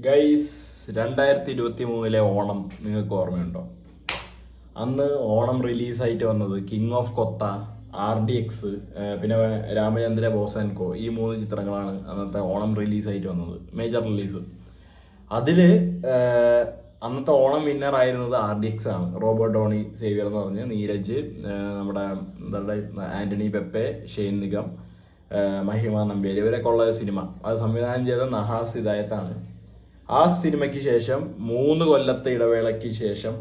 Guys 2023 Onam നിങ്ങൾക്ക് ഓർമ്മയുണ്ടോ? അന്ന് ഓണം റിലീസായിട്ട് വന്നത് കിങ് ഓഫ് കൊത്ത, RDX, പിന്നെ രാമചന്ദ്ര ബോസ് ആൻഡ് കോ, ഈ 3 ചിത്രങ്ങളാണ് അന്നത്തെ ഓണം റിലീസായിട്ട് വന്നത്, മേജർ റിലീസ്. അതിൽ അന്നത്തെ ഓണം വിന്നർ ആയിരുന്നത് RDX ആണ്. റോബർട്ട് ഡോണി സേവിയർ എന്ന് പറഞ്ഞ് നീരജ്, നമ്മുടെ ആന്റണി പെപ്പെ, ഷെയ്ൻ നിഗം, മഹിമ നമ്പ്യാർ, ഇവരൊക്കെ ഉള്ള സിനിമ. അത് സംവിധാനം ചെയ്ത നഹാസ് ഹിദായത്താണ്. ആ സിനിമയ്ക്ക് ശേഷം 3 കൊല്ലത്തെ ഇടവേളയ്ക്ക് ശേഷം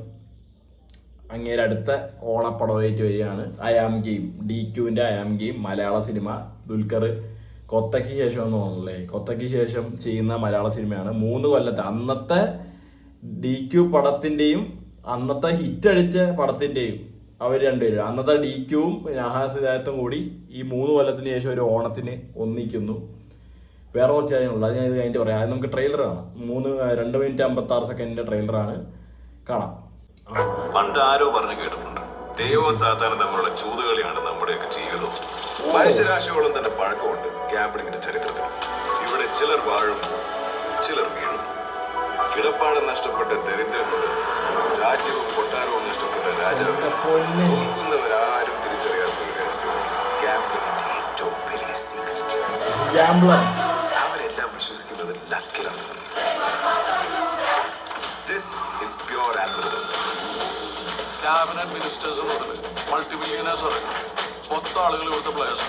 അങ്ങേര് അടുത്ത ഓണപ്പടമായിട്ട് വരികയാണ് ഐ ആം ഗെയിം. DQവിൻ്റെ ഐ ആം ഗെയിം മലയാള സിനിമ. ദുൽഖർ കൊത്തയ്ക്ക് ശേഷം എന്ന് തോന്നുന്നില്ലേ, കൊത്തയ്ക്ക് ശേഷം ചെയ്യുന്ന മലയാള സിനിമയാണ്. 3 കൊല്ലത്തെ അന്നത്തെ DQ പടത്തിൻ്റെയും അന്നത്തെ ഹിറ്റ് അടിച്ച പടത്തിൻ്റെയും അവർ രണ്ടുപേരും, അന്നത്തെ DQവും നഹാസ് ഹിദായത്തും കൂടി ഈ 3 കൊല്ലത്തിന് ശേഷം ഒരു ഓണത്തിന് ഒന്നിക്കുന്നു. വേറെ കുറച്ച് കാര്യങ്ങളുണ്ട്, അത് ഞാൻ ഇത് കഴിഞ്ഞിട്ട് പറയാം. അത് നമുക്ക് ട്രെയിലർ കാണാം. 2 മിനിറ്റ് 56 സെക്കൻഡിന്റെ ട്രെയിലറാണ്, കാണാം. പണ്ട് ആരോ പറഞ്ഞു കേട്ടിട്ടുണ്ട്, ദൈവവും സാധാരണ തമ്മിലുള്ള ചൂതുകളിയാണ് നമ്മുടെയൊക്കെ ജീവിതം. മനുഷ്യരാശിയോളം തന്നെ പഴക്കമുണ്ട് ഗാംബ്ലിങ്ങിന്റെ ചരിത്രത്തിൽ. ഇവിടെ ചിലർ വാഴും, ചിലർ വീഴും. കിടപ്പാടം നഷ്ടപ്പെട്ട ദരിദ്രനുണ്ട്, രാജ്യവും കൊട്ടാരവും നഷ്ടപ്പെട്ട രാജാവ്. തോൽക്കുന്നവരാരും തിരിച്ചറിയാത്ത ഒരു രഹസ്യമാണ് ഗാംബ്ലിങ്ങിന്റെ ഏറ്റവും വലിയ സീക്രട്ട്. അവരെല്ലാം വിശ്വസിക്കുന്നത് ലക്കിലാണ്. This is pure algorithm. Cabinet ministers മുതൽ മൾട്ടിബില്യണേഴ്സ് വരെ മൊത്തം ആളുകൾ ഇവിടുത്തെ പ്ലേയേഴ്സ്.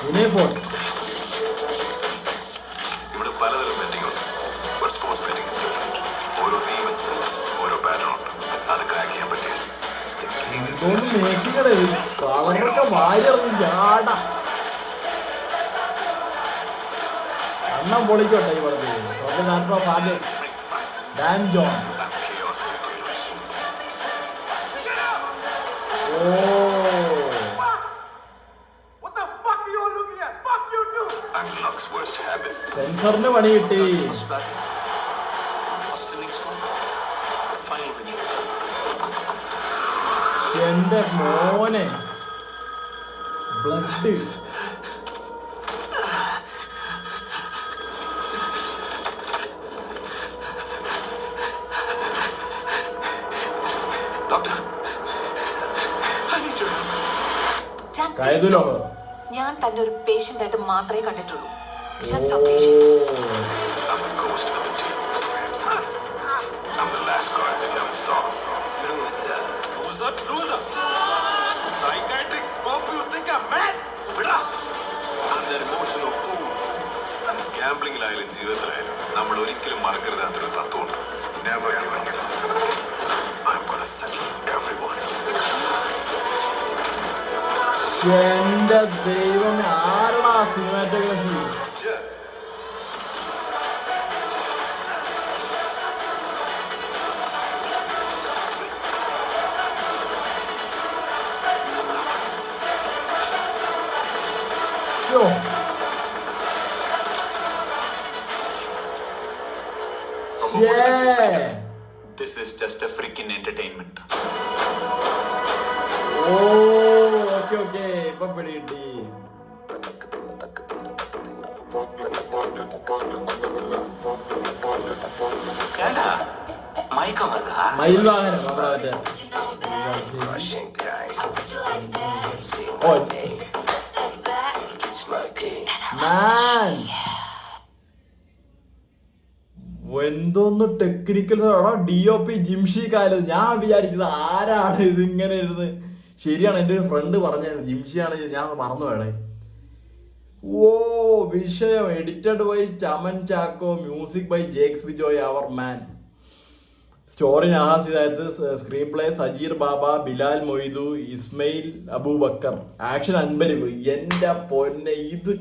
ഇവിടെ പലതരം ബെറ്റിംഗ് ഉണ്ട്. But sports betting is different. ഓരോ ടീമിനും ഓരോ പാറ്റേൺ ഉണ്ട്. അത് ക്രാക്ക് ചെയ്യാൻ പറ്റിയ അണ്ണം പൊളിക്കോട്ടെ ഈ പറഞ്ഞത്. Dan John. സെൻസറിന് പണി കിട്ടി. എന്റെ മോനെ ബ്ലഡ്. ഞാൻ തന്നെ ഒരു പേഷ്യന്റ് ആയിട്ട് മാത്രമേ കണ്ടിട്ടുള്ളൂ. ഗാംബ്ലിംഗിലായാലും ജീവിതത്തിലായാലും നമ്മൾ ഒരിക്കലും മറക്കരുതാത്തൊരു തത്വമുണ്ട്. Never give up. I'm gonna settle everyone. എന്റെ ദൈവം, ആരാ cinematography? This is just a freaking entertainment. Okay ഇപ്പൊ പിടികിട്ടി. മയിൽ വാഹനം നമ്മളെ എന്തോന്ന് ടെക്നിക്കൽ DOP ജിംഷി കാലത്ത്. ഞാൻ വിചാരിച്ചത് ആരാണ് ഇത് ഇങ്ങനെ ഇരുന്ന്. ശരിയാണ്, എൻ്റെ ഒരു ഫ്രണ്ട് പറഞ്ഞത് ജിംഷിയാണ്. ഞാൻ മറന്നു വേണേ. വിഷയം edited by Chaman Chacko, music by Jakes Bejoy, അവർ മാൻ. Story Nahas Hidayath, screenplay Sajeer Baba, Bilal Moidu, Ismail Abubakar, action Anbariv. എൻ്റെ പൊന്നെ, ഇത്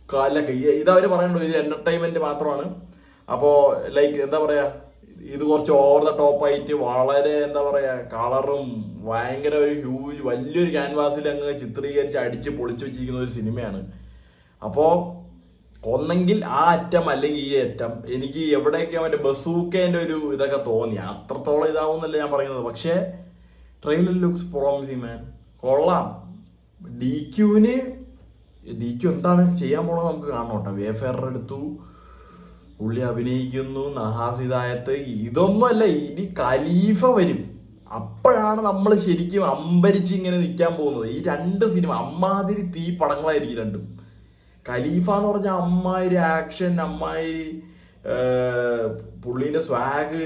കലക്ക്. ഇതവർ പറയണ്ടോ, ഇത് എന്റർടൈൻമെന്റ് മാത്രമാണ്. അപ്പോൾ ലൈക്ക് എന്താ പറയാ, ഇത് കുറച്ച് ഓവർ ദ ടോപ്പ് ആയിട്ട് വളരെ എന്താ പറയാ കളറും ഭയങ്കര ഒരു ഹ്യൂജ് വലിയൊരു ക്യാൻവാസിൽ അങ്ങ് ചിത്രീകരിച്ച് അടിച്ച് പൊളിച്ചു വെച്ചിരിക്കുന്ന ഒരു സിനിമയാണ്. അപ്പോൾ ഒന്നെങ്കിൽ ആ അറ്റം അല്ലെങ്കിൽ ഈ അറ്റം. എനിക്ക് എവിടെയൊക്കെ മറ്റേ ബസൂക്കേൻ്റെ ഒരു ഇതൊക്കെ തോന്നി. അത്രത്തോളം ഇതാവുന്നല്ല ഞാൻ പറയുന്നത്, പക്ഷേ ട്രെയിലർ ലുക്സ് പ്രോമിസിങ് മാൻ. കൊള്ളാം. DQ എന്താണ് ചെയ്യാൻ പോണത് നമുക്ക് കാണണം കേട്ടോ. വേഫെയർ എടുത്തു, പുള്ളി അഭിനയിക്കുന്നു, നഹാസ് ഹിദായത്ത്. ഇതൊന്നുമല്ല, ഇനി ഖലീഫ വരും. അപ്പോഴാണ് നമ്മൾ ശരിക്കും അമ്പരിച്ച് ഇങ്ങനെ നിൽക്കാൻ പോകുന്നത്. ഈ രണ്ട് സിനിമ അമ്മാതിരി തീ പടങ്ങളായിരിക്കും രണ്ടും. ഖലീഫ എന്ന് പറഞ്ഞാൽ അമ്മാതിരി ആക്ഷൻ, അമ്മാതിരി പുള്ളീൻ്റെ സ്വാഗ്,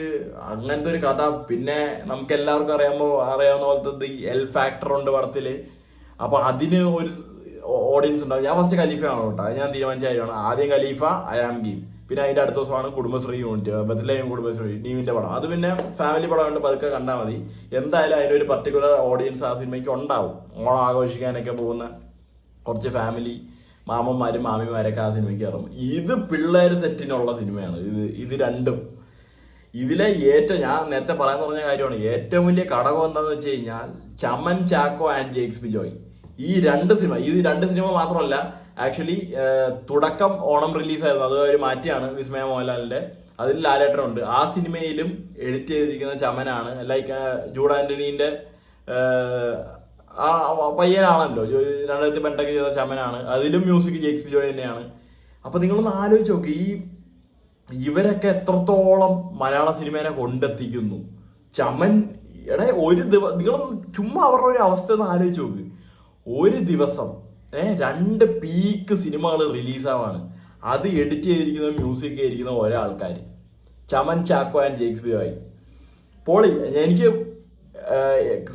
അങ്ങനത്തെ ഒരു കഥ. പിന്നെ നമുക്ക് എല്ലാവർക്കും അറിയാവുന്ന പോലത്തെ ഈ എൽ ഫാക്ടർ ഉണ്ട് പടത്തിൽ. അപ്പോൾ അതിന് ഒരു ഓഡിയൻസ് ഉണ്ടാവും. ഞാൻ ഫസ്റ്റ് ഖലീഫയാണ് കേട്ടോ, അത് ഞാൻ തീരുമാനിച്ച കാര്യമാണ്. ആദ്യം ഖലീഫ, അയാം ഗെയിം, പിന്നെ അതിൻ്റെ അടുത്ത ദിവസമാണ് കുടുംബശ്രീ യൂണിറ്റ്, ബത്ലഹേം കുടുംബശ്രീ ടീമിൻ്റെ പടം. അത് പിന്നെ ഫാമിലി പടം കൊണ്ട് പതുക്കെ കണ്ടാൽ മതി. എന്തായാലും അതിനൊരു പർട്ടിക്കുലർ ഓഡിയൻസ് ആ സിനിമയ്ക്ക് ഉണ്ടാവും. ഓണം ആഘോഷിക്കാനൊക്കെ പോകുന്ന കുറച്ച് ഫാമിലി മാമന്മാരും മാമിമാരൊക്കെ ആ സിനിമയ്ക്ക് കയറും. ഇത് പിള്ളേർ സെറ്റിനുള്ള സിനിമയാണ്. ഇത് രണ്ടും ഇതിലെ ഞാൻ നേരത്തെ പറയാൻ പറഞ്ഞ കാര്യമാണ്. ഏറ്റവും വലിയ ഘടകം എന്താണെന്ന് വെച്ച് കഴിഞ്ഞാൽ ചമൻ ചാക്കോ ആൻഡ് ജേക്സ് ബിജോയ്. ഈ രണ്ട് സിനിമ മാത്രമല്ല, ആക്ച്വലി തുടക്കം ഓണം റിലീസായിരുന്നു, അത് ഒരു മാറ്റിയാണ് വിസ്മയ മോഹൻലാലിന്റെ. അതിൽ ലാലേട്ടനുണ്ട്. ആ സിനിമയിലും എഡിറ്റ് ചെയ്തിരിക്കുന്ന ചമനാണ്. ലൈക്ക് ജൂഡ് ആന്റണീന്റെ ആ പയ്യനാണല്ലോ, 2002 ചെയ്ത ചമനാണ്. അതിലും മ്യൂസിക് ജേക്സ് ബിജോയ് തന്നെയാണ്. അപ്പൊ നിങ്ങളൊന്ന് ആലോചിച്ച് നോക്ക്, ഇവരൊക്കെ എത്രത്തോളം മലയാള സിനിമേനെ കൊണ്ടെത്തിക്കുന്നു. ചമൻ നിങ്ങൾ ചുമ്മാ അവരുടെ ഒരു അവസ്ഥ ഒന്ന് ആലോചിച്ച് നോക്ക്. ഒരു ദിവസം 2 പീക്ക് സിനിമകൾ റിലീസാവാണ്. അത് എഡിറ്റ് ചെയ്തിരിക്കുന്ന മ്യൂസിക് ചെയ്തിരിക്കുന്ന ഓരോ ആൾക്കാർ. ചമൻ ചാക്കോ ആൻഡ് ജേക്സ് ബിജോയ് പോളി. എനിക്ക്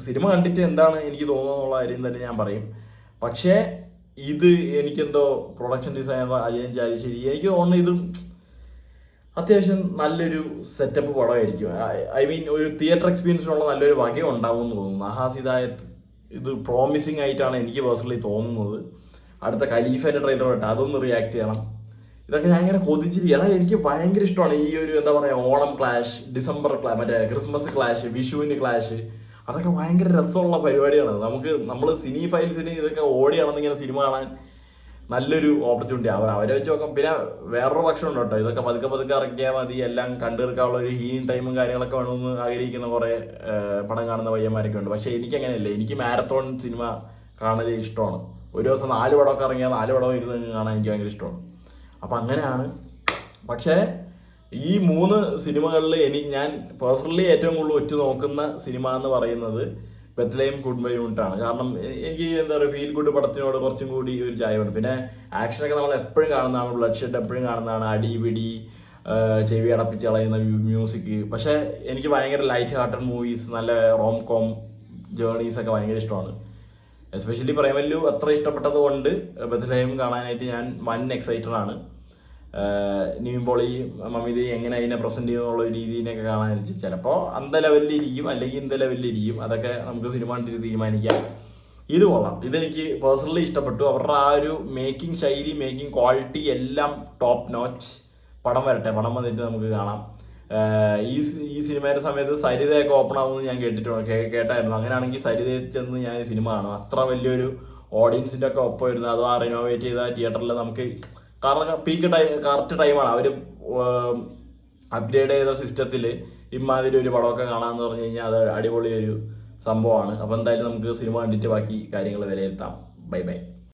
സിനിമ കണ്ടിട്ട് എന്താണ് എനിക്ക് തോന്നുന്നുള്ള കാര്യം തന്നെ ഞാൻ പറയും. പക്ഷേ ഇത് എനിക്കെന്തോ പ്രൊഡക്ഷൻ ഡിസൈനർ അജയൻ ചാലിശ്ശേരി, എനിക്ക് തോന്നുന്നു ഇത് അത്യാവശ്യം നല്ലൊരു സെറ്റപ്പ് പടമായിരിക്കും. ഐ മീൻ ഒരു തിയേറ്റർ എക്സ്പീരിയൻസിനുള്ള നല്ലൊരു വക ഉണ്ടാവും എന്ന് തോന്നുന്നു. നഹാസ് ഹിദായത്ത് ഇത് പ്രോമിസിങ് ആയിട്ടാണ് എനിക്ക് പേഴ്സണലി തോന്നുന്നത്. അടുത്ത ഖലീഫയുടെ ട്രെയിലർ കേട്ടോ, അതൊന്ന് റിയാക്ട് ചെയ്യണം. ഇതൊക്കെ ഞാൻ ഇങ്ങനെ കൊതിച്ചിരിക്കണം. എനിക്ക് ഭയങ്കര ഇഷ്ടമാണ് ഈ ഒരു എന്താ പറയുക, ഓണം ക്ലാഷ്, ഡിസംബർ മറ്റേ ക്രിസ്മസ് ക്ലാഷ്, വിഷുവിന് ക്ലാഷ്. അതൊക്കെ ഭയങ്കര രസമുള്ള പരിപാടിയാണ്. നമ്മൾ സിനി ഫൈൽസിന് ഇതൊക്കെ ഓടിയാണെന്ന് ഇങ്ങനെ സിനിമ കാണാൻ നല്ലൊരു ഓപ്പർച്യൂണിറ്റി. അവരെ വെച്ച് നോക്കാം. പിന്നെ വേറൊരു പക്ഷം ഉണ്ട് കേട്ടോ, ഇതൊക്കെ പതുക്കെ ഇറക്കിയാൽ മതി, എല്ലാം കണ്ടെടുക്കാനുള്ള ഒരു ഹീലിംഗ് ടൈമും കാര്യങ്ങളൊക്കെ വേണമെന്ന് ആഗ്രഹിക്കുന്ന കുറേ പടം കാണുന്ന പയ്യന്മാരൊക്കെ ഉണ്ട്. പക്ഷേ എനിക്കങ്ങനെയല്ല. എനിക്ക് മാരത്തോൺ സിനിമ കാണൽ ഇഷ്ടമാണ്. ഒരു ദിവസം 4 പടമൊക്കെ ഇറങ്ങിയാൽ 4 പടം ഇരുന്ന് കാണാൻ എനിക്ക് ഭയങ്കര ഇഷ്ടമാണ്. അപ്പം അങ്ങനെയാണ്. പക്ഷേ ഈ 3 സിനിമകളിൽ ഞാൻ പേഴ്സണലി ഏറ്റവും കൂടുതൽ ഒറ്റ നോക്കുന്ന സിനിമ എന്ന് പറയുന്നത് ബത്ലഹേം കുടുംബ യൂണിറ്റാണ്. കാരണം എനിക്ക് എന്താ പറയുക, ഫീൽ ഗുഡ് പടത്തിനോട് കുറച്ചും കൂടി ഒരു ചായവുണ്ട്. പിന്നെ ആക്ഷനൊക്കെ നമ്മൾ എപ്പോഴും കാണുന്നതാണ്, ബ്ലഡ് ഷെഡ് എപ്പോഴും കാണുന്നതാണ്, അടിപിടി, ചെവി അടപ്പിച്ച് കളയുന്ന മ്യൂസിക്. പക്ഷേ എനിക്ക് ഭയങ്കര ലൈറ്റ് ഹാർട്ടഡ് മൂവീസ്, നല്ല റോം കോം ജേർണീസ് ഒക്കെ ഭയങ്കര ഇഷ്ടമാണ്. എസ്പെഷ്യലി പ്രേമല്ലു അത്ര ഇഷ്ടപ്പെട്ടത് കൊണ്ട് ബത്ലഹേം കാണാനായിട്ട് ഞാൻ എക്സൈറ്റഡ് ആണ്. നിവിൻ പോളി, മമിത എങ്ങനെ അതിനെ പ്രസന്റ് ചെയ്യുന്നുള്ള രീതിയിലൊക്കെ കാണാനിരിച്ച് ചിലപ്പോൾ അന്ത ലെവലിലിരിക്കും, അല്ലെങ്കിൽ ഇന്ത ലെവലിലിരിക്കും. അതൊക്കെ നമുക്ക് സിനിമ കണ്ടിട്ട് തീരുമാനിക്കാം. ഇത് കൊള്ളാം. ഇതെനിക്ക് പേഴ്സണലി ഇഷ്ടപ്പെട്ടു. അവരുടെ ആ ഒരു മേക്കിംഗ് ശൈലി, മേക്കിംഗ് ക്വാളിറ്റി എല്ലാം ടോപ്പ് നോച്ച്. പടം വരട്ടെ, പടം വന്നിട്ട് നമുക്ക് കാണാം. ഈ സിനിമയുടെ സമയത്ത് സരിതയൊക്കെ ഓപ്പൺ ആവുമെന്ന് ഞാൻ കേട്ടായിരുന്നു. അങ്ങനെയാണെങ്കിൽ സരിതയിൽ ചെന്ന് ഞാൻ ഈ സിനിമ കാണും. അത്ര വലിയൊരു ഓഡിയൻസിൻ്റെ ഒക്കെ ഒപ്പം ഇരുന്ന്, അതോ ആ റിനോവേറ്റ് ചെയ്ത തിയേറ്ററിൽ നമുക്ക് കാരണം കറക്റ്റ് ടൈമാണ്. അവർ അപ്ഗ്രേഡ് ചെയ്ത സിസ്റ്റത്തിൽ ഇമാതിരി ഒരു പടമൊക്കെ കാണാമെന്ന് പറഞ്ഞു കഴിഞ്ഞാൽ അത് അടിപൊളി ഒരു സംഭവമാണ്. അപ്പോൾ എന്തായാലും നമുക്ക് സിനിമ കണ്ടിട്ട് ബാക്കി കാര്യങ്ങൾ വിലയിരുത്താം. Bye bye.